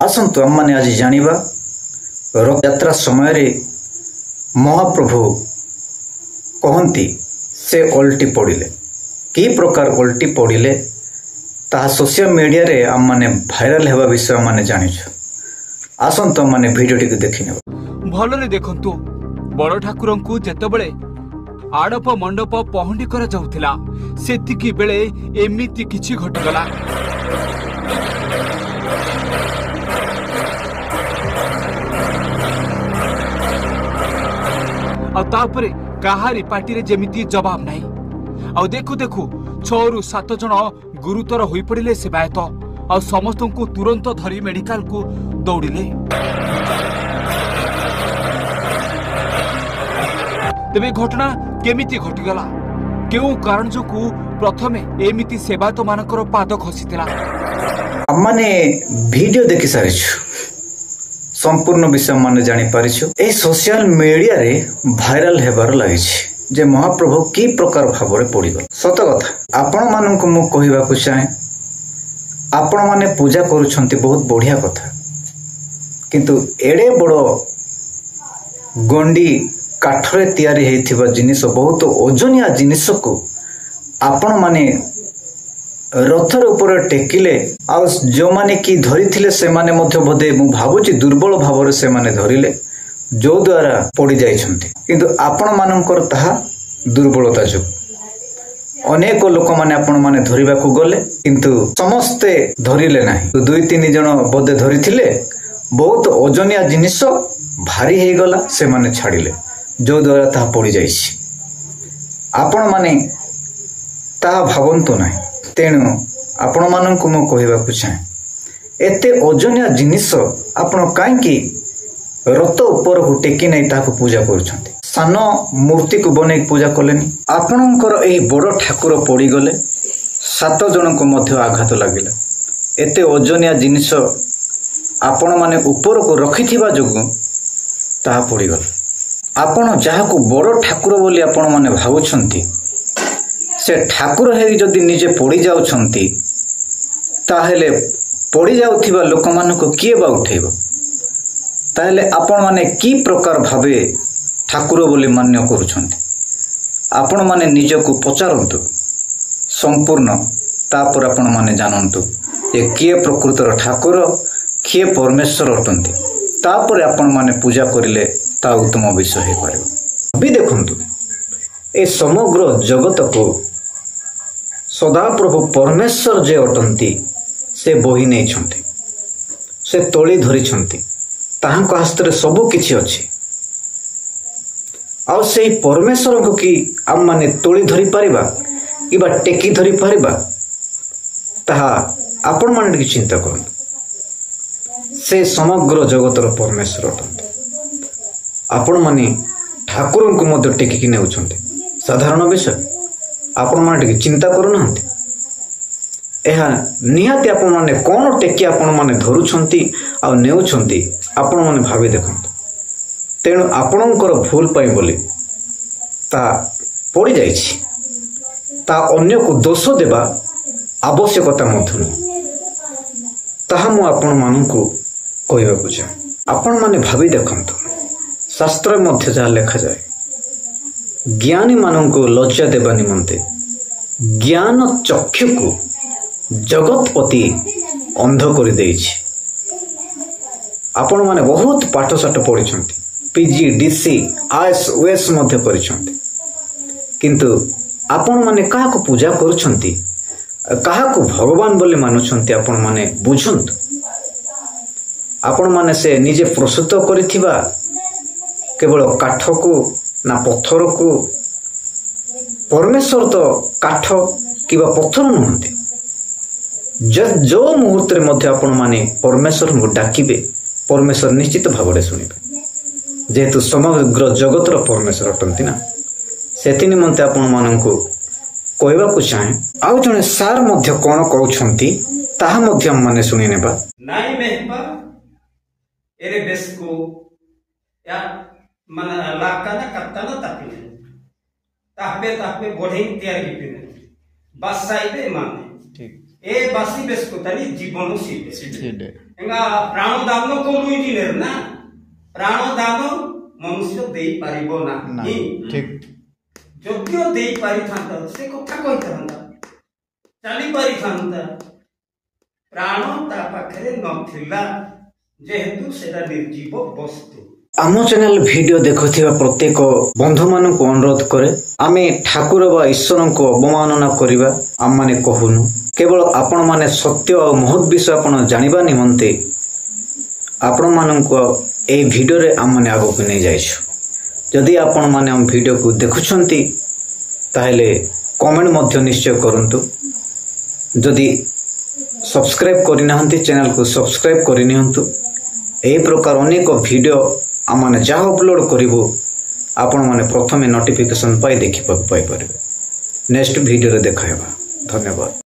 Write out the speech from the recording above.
आसतु आम मैंने आज जानिबा रथ यात्रा समय रे महाप्रभु कहती से ओल्टी पड़िले कि प्रकार ओल्टी पड़िले ता सोशल मीडिया रे आम माने भाइराल हेबा विषय माने जानिछु। आसतु माने वीडियो टी देखि नेबा। भलरे देखंतु बड़ ठाकुरंकु जेतेबेले आड़प मंडप पहुंडी करा जाउथिला सेतिकी बेले एमिति किछि घटिगला। आ तापरे काहारी पार्टी रे जेमिति जवाब नाही। आ देखु देखु 6 रु 7 जन गुरुतर होई पड़िले सेवायत आ समस्त को तुरंत धरी मेडिकल को दौड़िले। तेबे घटना केमिति घटिगला केउ कारण जोकु प्रथमे एमिति सेवायत मानकर पाद खसीतिला। माने वीडियो देखि सारिछु संपूर्ण विषय माने जानि पारिछु। ए सोशल मीडिया रे भाइराल हेबार लागिछि जे महाप्रभु की प्रकार भाबरे पड़िगल। सत कथा आपण माननकु मु कहिबाकु चाहे आपण माने पूजा करूछंती बहुत बढ़िया कथा, किंतु एडे बड़ो गंडी काठरे तैयारी हेथिबा जिनिस बहुत ओजनिया जिनिस को आपण माने रथर ऊपर टेकिले आ जो माने की धरी थिले से माने मध्य बोधे मु भाबुची दुर्बल भावरे से माने धरिले जो द्वारा पड़ी जाइछंती, किंतु आपण मानकर ताहा दुर्बलता जो अनेक लोक माने आपण माने धरिबा को गले किंतु समस्ते धरिले नाही। 2-3 जन बोधे धरी थिले बहुत ओजनिया जिनिस भारी हे गला से माने छाडिले जो द्वारा ताहा पड़ी जाइछि। आपण माने ताहा भाबंतु नाही। तेणु आपण माननकु मु कहिबाकु चाहे एते ओजनिया जिनिस आपण काईकी रथ ऊपर को टेकी नै ताको पूजा करूछंती। सान मूर्ति को बनै पूजा कलेनी। आपणकर एही बड़ ठाकुर पड़ी गले 7 जन को मध्य आघात लागिला। एते ओजनिया जिनिस आपण माने ऊपर को रखिथिबा जोगु ताहा पड़ी गल। आपण जाहाको बड़ ठाकुर बोली आपण माने भाबुछंती से ठाकुर हे जदि निजे पड़ी जाउछंती ताहेले पड़ी जाउथिबा लोक मानको किए बा उठेबो। ताहेले आपण माने की प्रकार भाबे ठाकुर बोली मान्य करूछंती आपण माने निजको पचारंतु संपूर्ण तापर आपण माने जानंतु जे किए प्रकृतर ठाकुर किए परमेश्वर अटंती तापर आपण माने पूजा करिले ता उत्तम विषय हे परबो। भी देखंतु ए समग्र जगत को सदाप्रभु परमेश्वर जे अटंती से बही नहीं छंती से तोली धरी छंती ताहांको हस्तरे सब किछि अछि। आ से परमेश्वर को कि आम माने तोली धरी परिबा किबा टेकी धरी परिबा ताहा आपण माने कि चिंता करन। से समग्र जगतर परमेश्वर अटंती। आपण माने ठाकुर को मध्य टेकी कि नेउछंती साधारण विषय आपण माने चिंता करूना। एहा निहाती आपण माने कोन टेकी आपण माने धरुछंती आ नेउछंती आपण माने भाबी देखंतु। तेणु आपणकर भूल पाई बोली ता पड़ी जाइछि ता अन्य को दोष देबा आवश्यकता मध्य नहीं। ताहा मु आपण माननकु कहिबाकु चाहे आपण माने भाबी देखंतु शास्त्र मध्य जा लेखा जाए ज्ञानी माननको लज्जा देवा निमंते ज्ञान चक्षु को जगतपति अंध कर देइछि। आपण माने बहुत पाठ साठ पढ़िछंती पीजी डीसी आईएएस ओएस मध्य करिछंती, किंतु आपण माने काहा को पूजा करूछंती काहा को भगवान बोली मानुछंती आपण माने बुझंतु। आपण माने से निजे प्रस्तुत करिथिबा केवल काठ को ना पत्थर को परमेश्वर तो काठ किबा पत्थर नुहंती। जो मुहूर्त मध्य आपण माने परमेश्वर को डाकिबे परमेश्वर निश्चित भावरे सुनिबे जेहेतु समग्र जगतर परमेश्वर अटंती ना। सेति निमंते आपण माननको कहबाकू चाहे आउ जने सार मध्य कोन कहउछंती ताहा मध्य हम माने सुनि नेबा। नाई मेहपा एरे बेसको या मन लाकाना कत्ताना तापिने तापे बढ़े तैयार हिपिने बस साइबे माने ठीक ए बासी बेसको ताली जीवन सीबे प्राण दान को दुईटी ना प्राण दान मनुष्य दे पारिबो ना ठीक यद्य दे पारि थांता से कथा कहि थांता चली पारि थांता प्राण ता पाखरे नथिला जेहेतु सेटा निर्जीव वस्तु। आम चैनल वीडियो देखुथिबा प्रत्येक बंधु मानक अनुरोध करे आमे ठाकुर बा ईश्वर को अवमानना करिबा आम माने कहूनु केवल आपण माने सत्य और महत् विषय आपण जानिबा निमंते आपण मानक ए वीडियो रे आम माने आगो को नै जाइछु। जदि आपण माने हम वीडियो को देखुछंती ताहेले कमेंट मध्य निश्चय करंतु। जदि सब्सक्राइब करि नाहंती चैनल को सब्सक्राइब करि निहंतु। ए प्रकार अनेक वीडियो आमने जहाँ अपलोड करिवो आपण माने प्रथमे नोटिफिकेशन पाई देखि पाई परिबे। नेक्स्ट वीडियो रे देखाइबा। धन्यवाद।